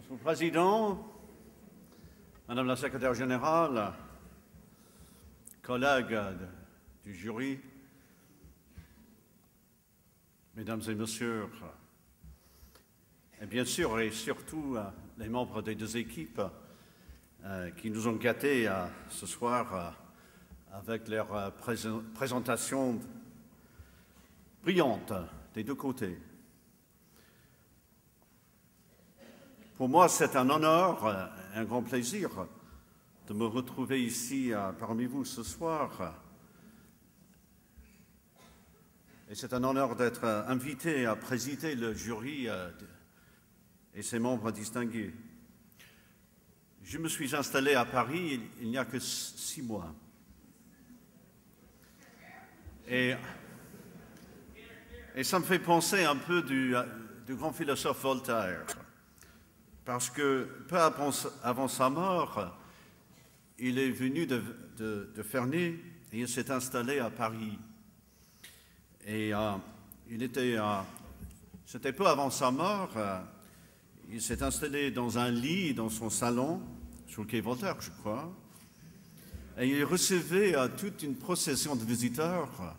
Monsieur le Président, Madame la Secrétaire Générale, collègues du jury, Mesdames et Messieurs, et bien sûr et surtout les membres des deux équipes qui nous ont gâtés ce soir avec leur présentation brillante des deux côtés. Pour moi, c'est un honneur, un grand plaisir de me retrouver ici parmi vous ce soir. Et c'est un honneur d'être invité à présider le jury et ses membres distingués. Je me suis installé à Paris il n'y a que 6 mois. Et ça me fait penser un peu du grand philosophe Voltaire. Parce que peu avant sa mort, il est venu de Ferney et il s'est installé à Paris. Et c'était peu avant sa mort, il s'est installé dans un lit dans son salon, sur le quai Voltaire, je crois, et il recevait toute une procession de visiteurs,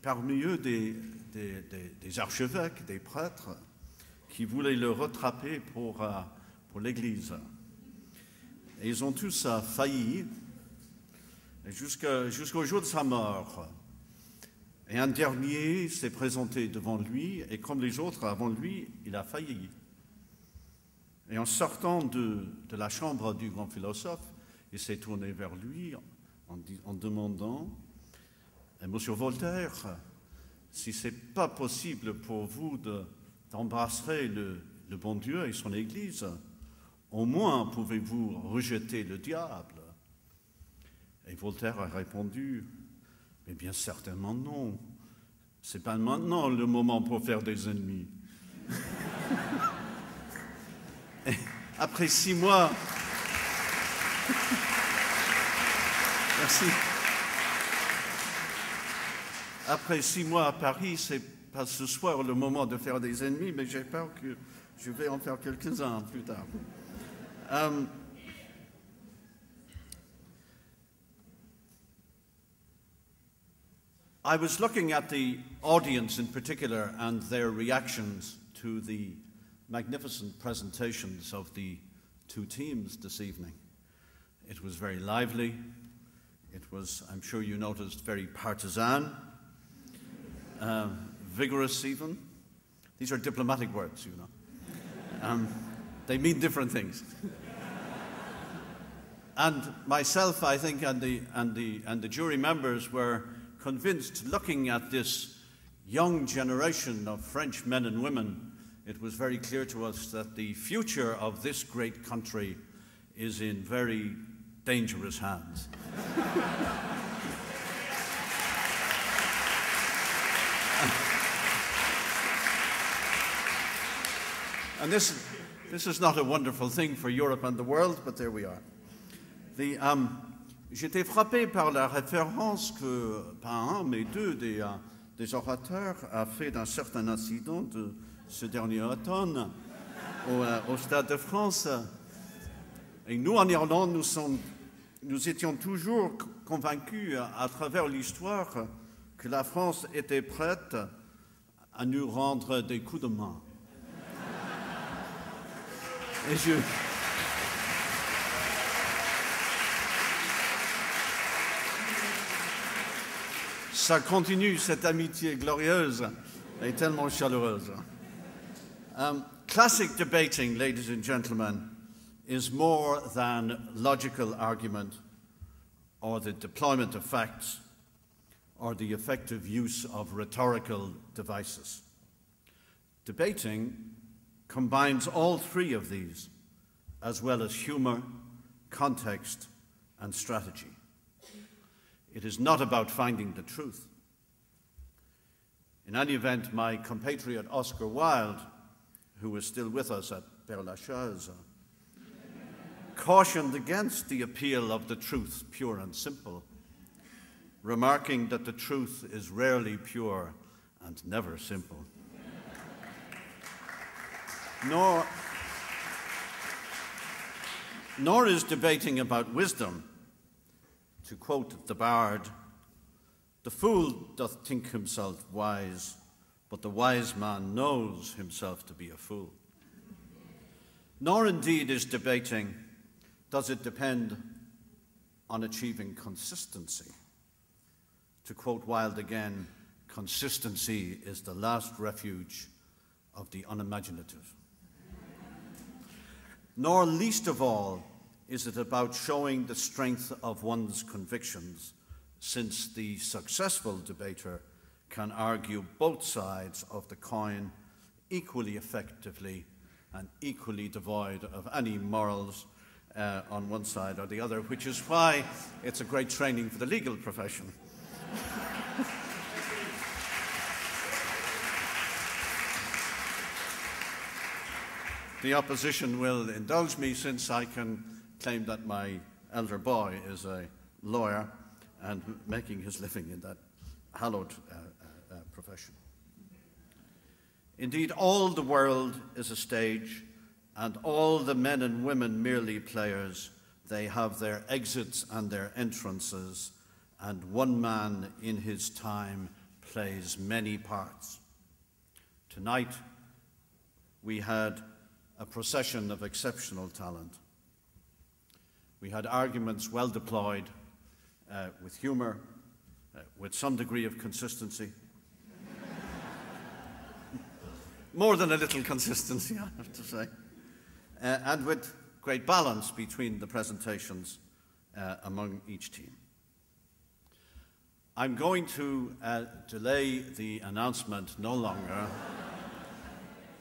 parmi eux des archevêques, des prêtres, qui voulaient le rattraper pour l'Église. Et ils ont tous failli jusqu'au jour de sa mort. Et un dernier s'est présenté devant lui, et comme les autres avant lui, il a failli. Et en sortant de la chambre du grand philosophe, il s'est tourné vers lui en demandant « Monsieur Voltaire, si ce n'est pas possible pour vous d'embrasser le bon Dieu et son Église, au moins pouvez-vous rejeter le diable ?» Et Voltaire a répondu « Mais bien certainement non, ce n'est pas maintenant le moment pour faire des ennemis. » Et après 6 mois... Merci. Après 6 mois à Paris, c'est pas ce soir le moment de faire des ennemis, mais j'ai peur que je vais en faire quelques-uns plus tard. I was looking at the audience in particular and their reactions to the magnificent presentations of the 2 teams this evening. It was very lively. It was, I'm sure you noticed, very partisan. Vigorous even. These are diplomatic words, you know. They mean different things. And myself, I think, and the jury members were convinced, looking at this young generation of French men and women, it was very clear to us that the future of this great country is in very dangerous hands. And this is not a wonderful thing for Europe and the world, but there we are. J'étais frappé par la référence que, pas un, mais 2 des orateurs a fait d'un certain incident de ce dernier automne au Stade de France. Et nous, en Irlande, nous étions toujours convaincus à travers l'histoire que la France était prête à nous rendre des coups de main. Et ça continue, cette amitié glorieuse et tellement chaleureuse. Classic debating, ladies and gentlemen, is more than logical argument or the deployment of facts or the effective use of rhetorical devices. Debating combines all 3 of these, as well as humor, context, and strategy. It is not about finding the truth. In any event, my compatriot Oscar Wilde, who is still with us at Père Lachaise, cautioned against the appeal of the truth, pure and simple, remarking that the truth is rarely pure and never simple. Nor nor is debating about wisdom. To quote the bard, "The fool doth think himself wise, but the wise man knows himself to be a fool." Nor indeed is debating, does it depend on achieving consistency. To quote Wilde again, consistency is the last refuge of the unimaginative. Nor least of all is it about showing the strength of one's convictions, since the successful debater can argue both sides of the coin equally effectively and equally devoid of any morals on one side or the other, which is why it's a great training for the legal profession. The opposition will indulge me, since I can claim that my elder boy is a lawyer and making his living in that hallowed profession. Indeed, all the world is a stage, and all the men and women merely players. They have their exits and their entrances, and one man in his time plays many parts. Tonight, we had a procession of exceptional talent. We had arguments well deployed, with humor, with some degree of consistency. More than a little consistency, I have to say. And with great balance between the presentations among each team. I'm going to delay the announcement no longer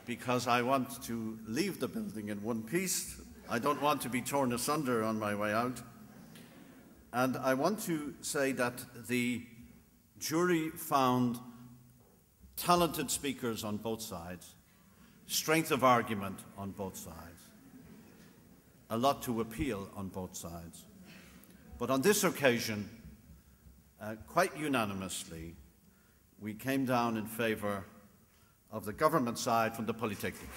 because I want to leave the building in one piece. I don't want to be torn asunder on my way out. And I want to say that the jury found talented speakers on both sides, strength of argument on both sides, a lot to appeal on both sides. But on this occasion, quite unanimously, we came down in favor of the government side from the Polytechnic.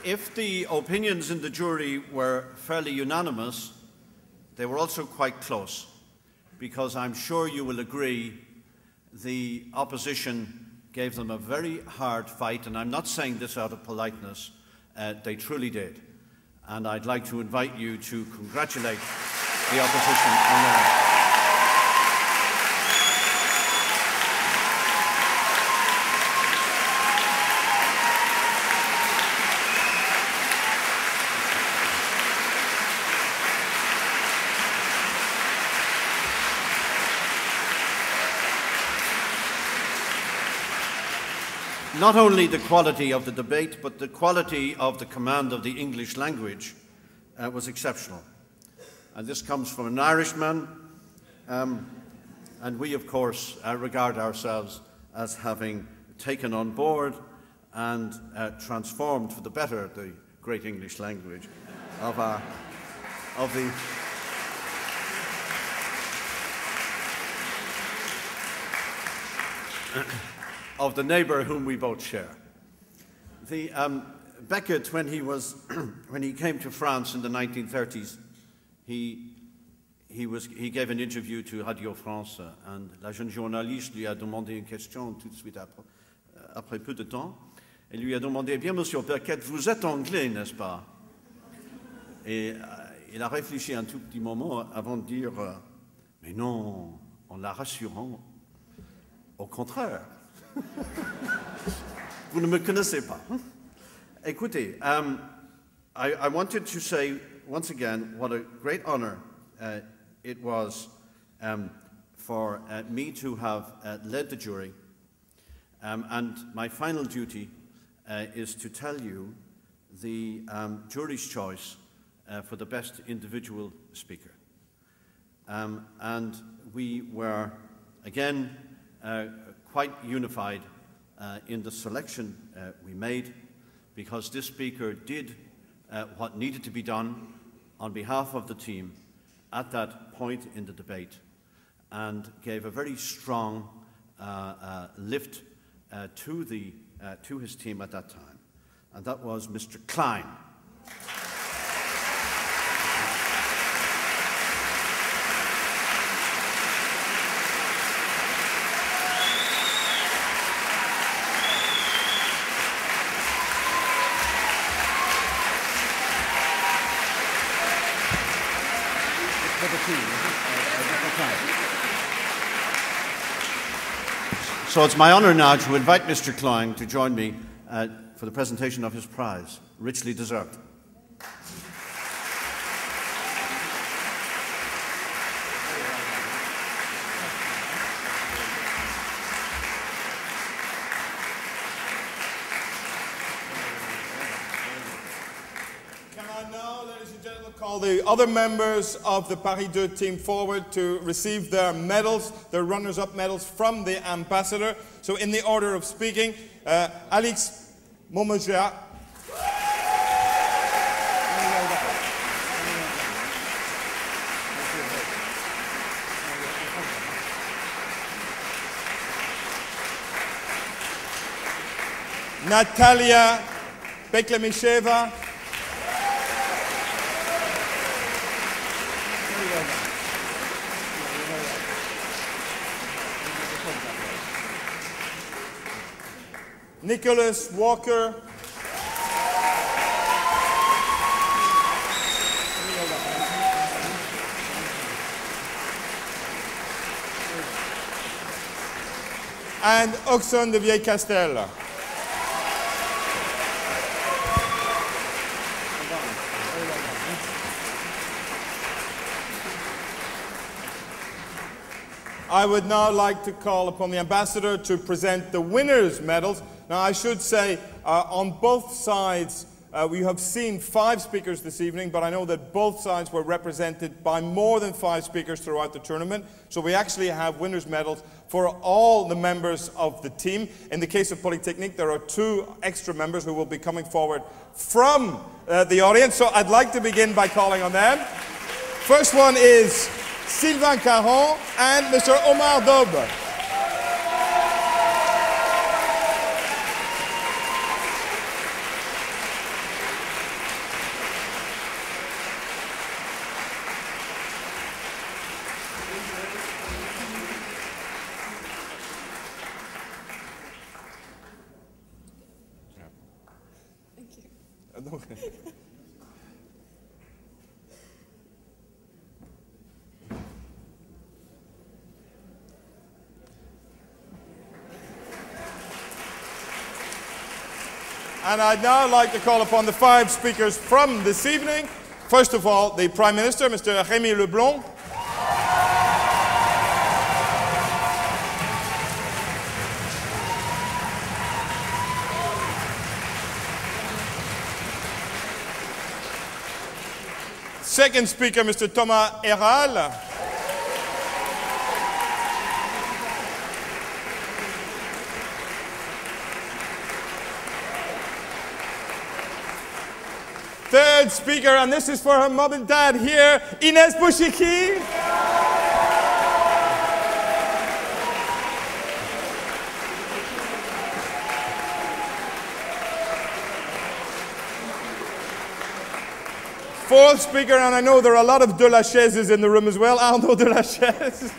If the opinions in the jury were fairly unanimous, they were also quite close, because I'm sure you will agree the opposition gave them a very hard fight, and I'm not saying this out of politeness, they truly did. And I'd like to invite you to congratulate the opposition on their. Not only the quality of the debate, but the quality of the command of the English language was exceptional. And this comes from an Irishman, and we, of course, regard ourselves as having taken on board and transformed for the better the great English language of the neighbour whom we both share. Beckett, when he came to France in the 1930s, he gave an interview to Radio France, and la jeune journaliste lui a demandé une question tout de suite après peu de temps. Elle lui a demandé, bien monsieur Beckett, vous êtes anglais, n'est-ce pas? Et il a réfléchi un tout petit moment avant de dire, mais non, en la rassurant, au contraire. Vous ne me connaissez pas. Écoutez, I wanted to say once again what a great honor it was for me to have led the jury, and my final duty is to tell you the jury's choice for the best individual speaker. And we were, again, quite unified in the selection we made, because this speaker did what needed to be done on behalf of the team at that point in the debate, and gave a very strong lift to his team at that time, and that was Mr. Klein. So it's my honour now to invite Mr. Klein to join me for the presentation of his prize, richly deserved. Call the other members of the Paris 2 team forward to receive their medals, their runners-up medals from the ambassador. So in the order of speaking, Alex Momogea. Natalia Beklemisheva. Nicholas Walker. And Oxon de Vieille-Castel. I would now like to call upon the ambassador to present the winners' medals. Now, I should say, on both sides, we have seen 5 speakers this evening, but I know that both sides were represented by more than 5 speakers throughout the tournament. So we actually have winners' medals for all the members of the team. In the case of Polytechnique, there are 2 extra members who will be coming forward from the audience. So I'd like to begin by calling on them. First one is Sylvain Caron and Mr. Omar Daube. Thank you. And I'd now like to call upon the 5 speakers from this evening. First of all, the Prime Minister, Mr. Rémy Leblond. Second speaker, Mr. Thomas Héral. Third speaker, and this is for her mom and dad here, Inès Bouchiki. Fourth speaker, and I know there are a lot of De La Chaises in the room as well, Arnaud De La Chaise.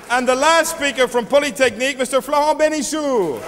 And the last speaker from Polytechnique, Mr. Florent Benichou.